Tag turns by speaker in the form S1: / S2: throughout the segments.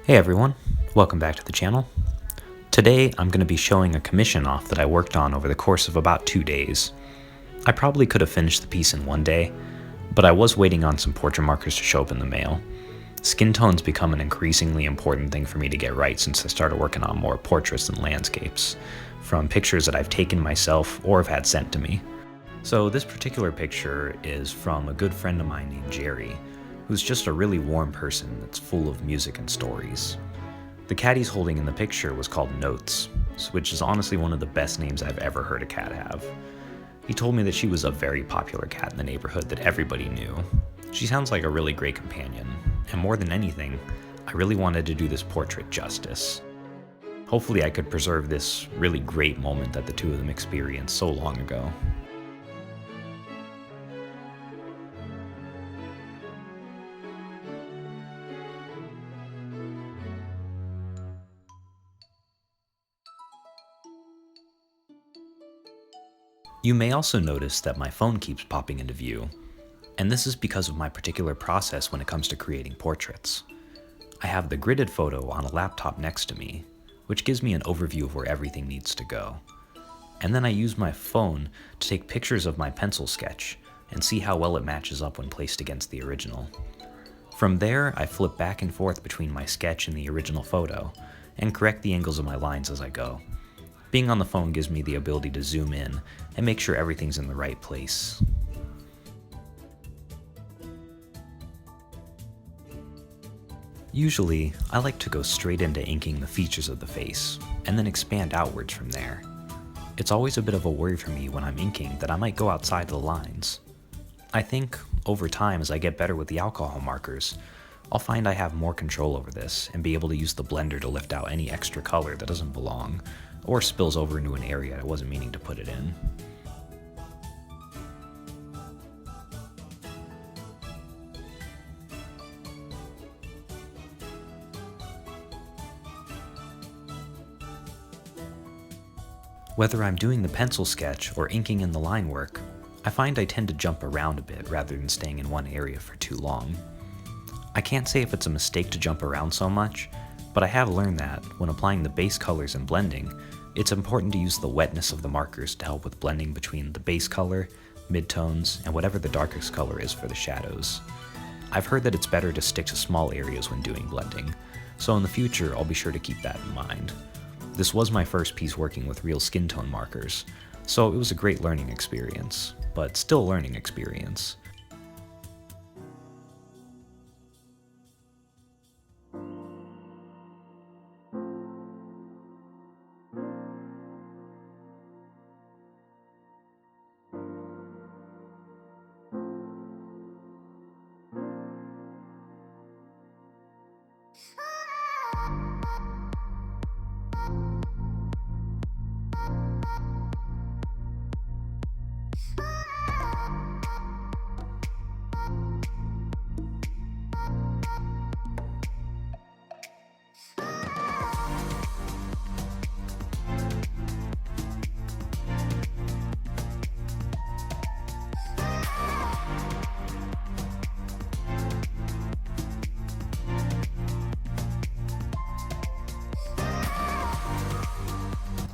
S1: Hey everyone, welcome back to the channel. Today I'm going to be showing a commission off that I worked on over the course of about 2 days. I probably could have finished the piece in one day, but I was waiting on some portrait markers to show up in the mail. Skin tone's become an increasingly important thing for me to get right since I started working on more portraits than landscapes, from pictures that I've taken myself or have had sent to me. So this particular picture is from a good friend of mine named Jerry, who's just a really warm person that's full of music and stories. The cat he's holding in the picture was called Notes, which is honestly one of the best names I've ever heard a cat have. He told me that she was a very popular cat in the neighborhood that everybody knew. She sounds like a really great companion, and more than anything, I really wanted to do this portrait justice. Hopefully I could preserve this really great moment that the two of them experienced so long ago. You may also notice that my phone keeps popping into view, and this is because of my particular process when it comes to creating portraits. I have the gridded photo on a laptop next to me, which gives me an overview of where everything needs to go. And then I use my phone to take pictures of my pencil sketch and see how well it matches up when placed against the original. From there, I flip back and forth between my sketch and the original photo, and correct the angles of my lines as I go. Being on the phone gives me the ability to zoom in and make sure everything's in the right place. Usually, I like to go straight into inking the features of the face, and then expand outwards from there. It's always a bit of a worry for me when I'm inking that I might go outside the lines. I think, over time as I get better with the alcohol markers, I'll find I have more control over this and be able to use the blender to lift out any extra color that doesn't belong, or spills over into an area I wasn't meaning to put it in. Whether I'm doing the pencil sketch or inking in the line work, I find I tend to jump around a bit rather than staying in one area for too long. I can't say if it's a mistake to jump around so much, but I have learned that, when applying the base colors and blending, it's important to use the wetness of the markers to help with blending between the base color, midtones, and whatever the darkest color is for the shadows. I've heard that it's better to stick to small areas when doing blending, so in the future I'll be sure to keep that in mind. This was my first piece working with real skin tone markers, so it was a great learning experience, but still a learning experience.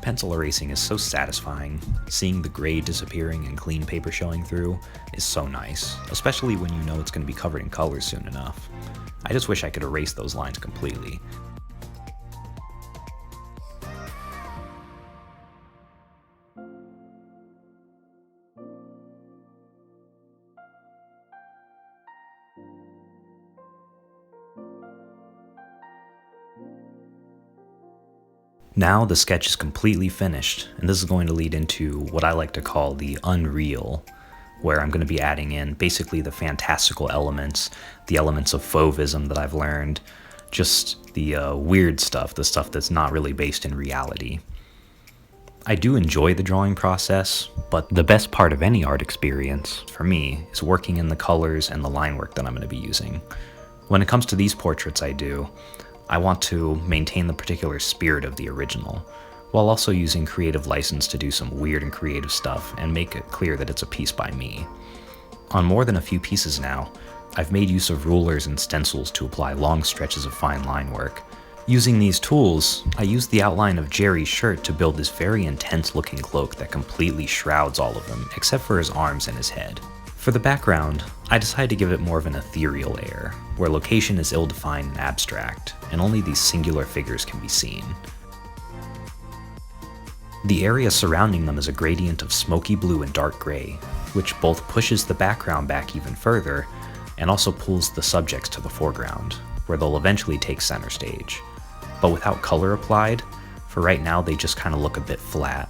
S1: Pencil erasing is so satisfying. Seeing the gray disappearing and clean paper showing through is so nice, especially when you know it's going to be covered in colors soon enough. I just wish I could erase those lines completely. Now the sketch is completely finished, and this is going to lead into what I like to call the unreal, where I'm going to be adding in basically the fantastical elements, the elements of fauvism that I've learned, just the weird stuff, the stuff that's not really based in reality. I do enjoy the drawing process, but the best part of any art experience, for me, is working in the colors and the line work that I'm going to be using. When it comes to these portraits I want to maintain the particular spirit of the original, while also using creative license to do some weird and creative stuff and make it clear that it's a piece by me. On more than a few pieces now, I've made use of rulers and stencils to apply long stretches of fine line work, Using these tools, I used the outline of Jerry's shirt to build this very intense looking cloak that completely shrouds all of him, except for his arms and his head. For the background, I decided to give it more of an ethereal air, where location is ill-defined and abstract, and only these singular figures can be seen. The area surrounding them is a gradient of smoky blue and dark gray, which both pushes the background back even further, and also pulls the subjects to the foreground, where they'll eventually take center stage. But without color applied, for right now they just kind of look a bit flat.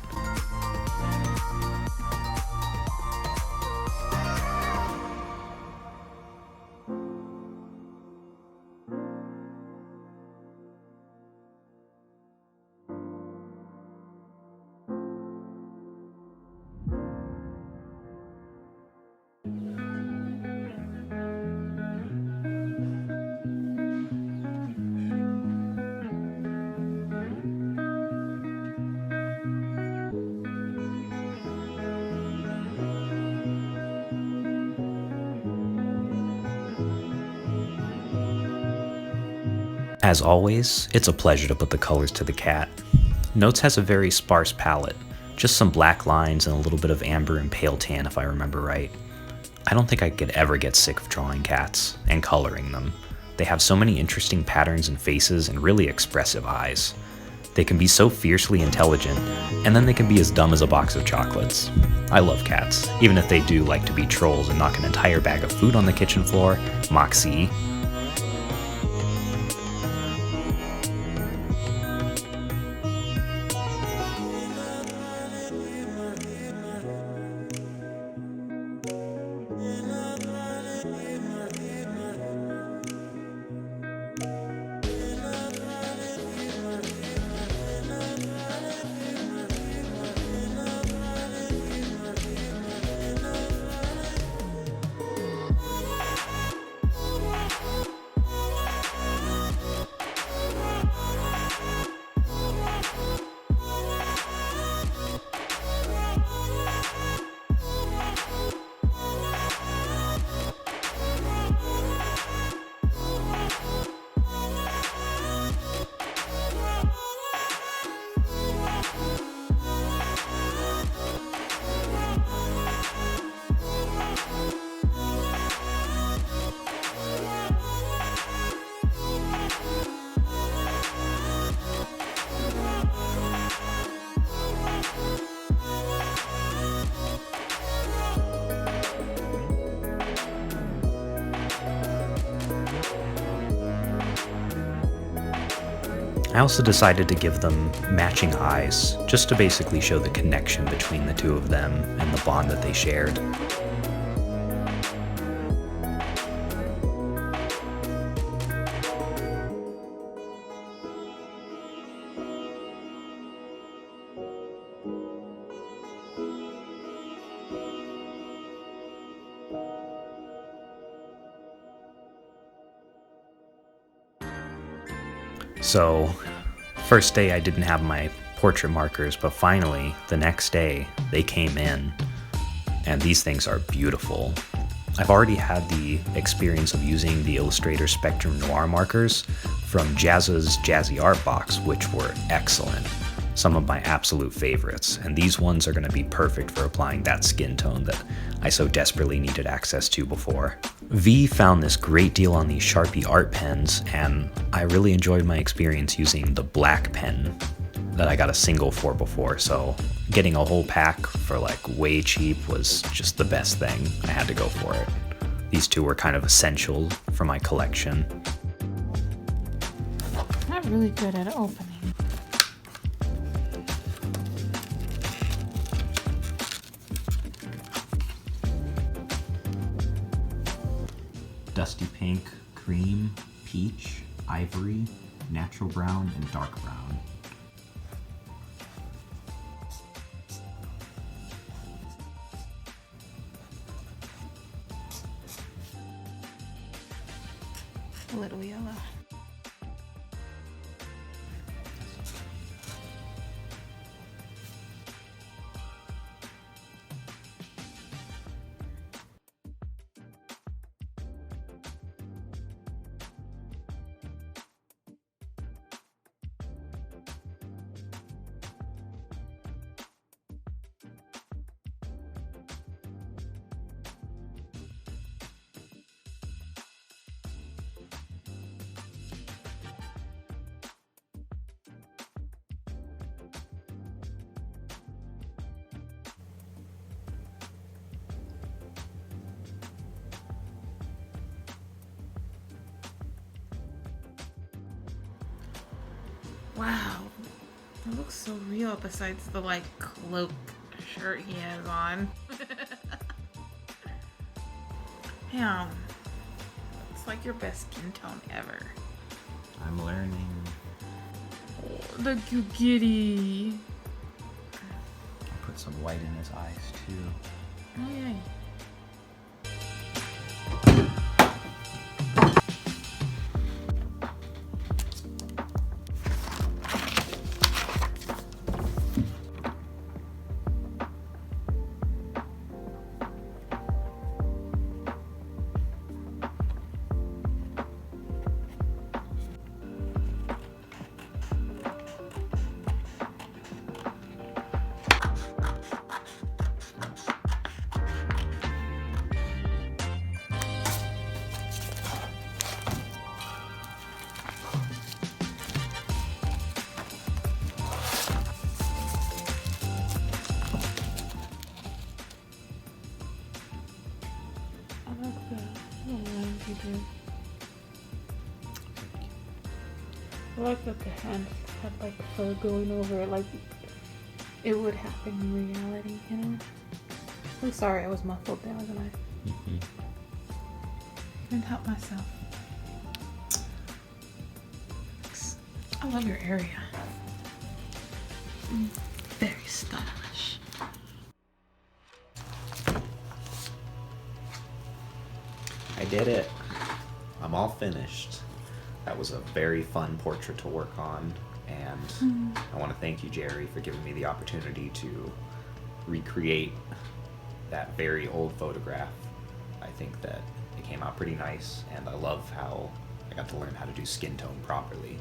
S1: As always, it's a pleasure to put the colors to the cat. Notes has a very sparse palette, just some black lines and a little bit of amber and pale tan if I remember right. I don't think I could ever get sick of drawing cats and coloring them. They have so many interesting patterns and faces and really expressive eyes. They can be so fiercely intelligent, and then they can be as dumb as a box of chocolates. I love cats, even if they do like to be trolls and knock an entire bag of food on the kitchen floor. Moxie. I also decided to give them matching eyes, just to basically show the connection between the two of them and the bond that they shared. So, first day I didn't have my portrait markers, but finally, the next day, they came in, and these things are beautiful. I've already had the experience of using the Illustrator Spectrum Noir markers from Jazza's Jazzy Art Box, which were excellent. Some of my absolute favorites, and these ones are going to be perfect for applying that skin tone that I so desperately needed access to before. V found this great deal on these Sharpie art pens, and I really enjoyed my experience using the black pen that I got a single for before, so getting a whole pack for like way cheap was just the best thing. I had to go for it. These two were kind of essential for my collection.
S2: Not really good at opening.
S1: Dusty pink, cream, peach, ivory, natural brown, and dark brown.
S2: A little yellow. Wow. It looks so real besides the like cloak shirt he has on. Damn. It's like your best skin tone ever.
S1: I'm learning.
S2: Oh, the Gugiri.
S1: Put some white in his eyes too.
S2: Oh, yeah. I like the lines you do. I like that the hands had like fur going over it, like it would happen in reality, you know? I'm sorry I was muffled there, wasn't I? Couldn't help myself. I love your area. Very stylish.
S1: I did it. I'm all finished. That was a very fun portrait to work on, and I want to thank you, Jerry, for giving me the opportunity to recreate that very old photograph. I think that it came out pretty nice, and I love how I got to learn how to do skin tone properly.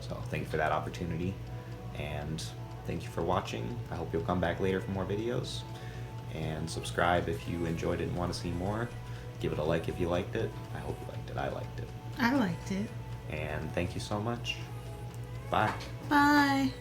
S1: So thank you for that opportunity, and thank you for watching. I hope you'll come back later for more videos, and subscribe if you enjoyed it and want to see more. Give it a like if you liked it. I hope you liked it. I liked it.
S2: I liked it.
S1: And thank you so much. Bye.
S2: Bye.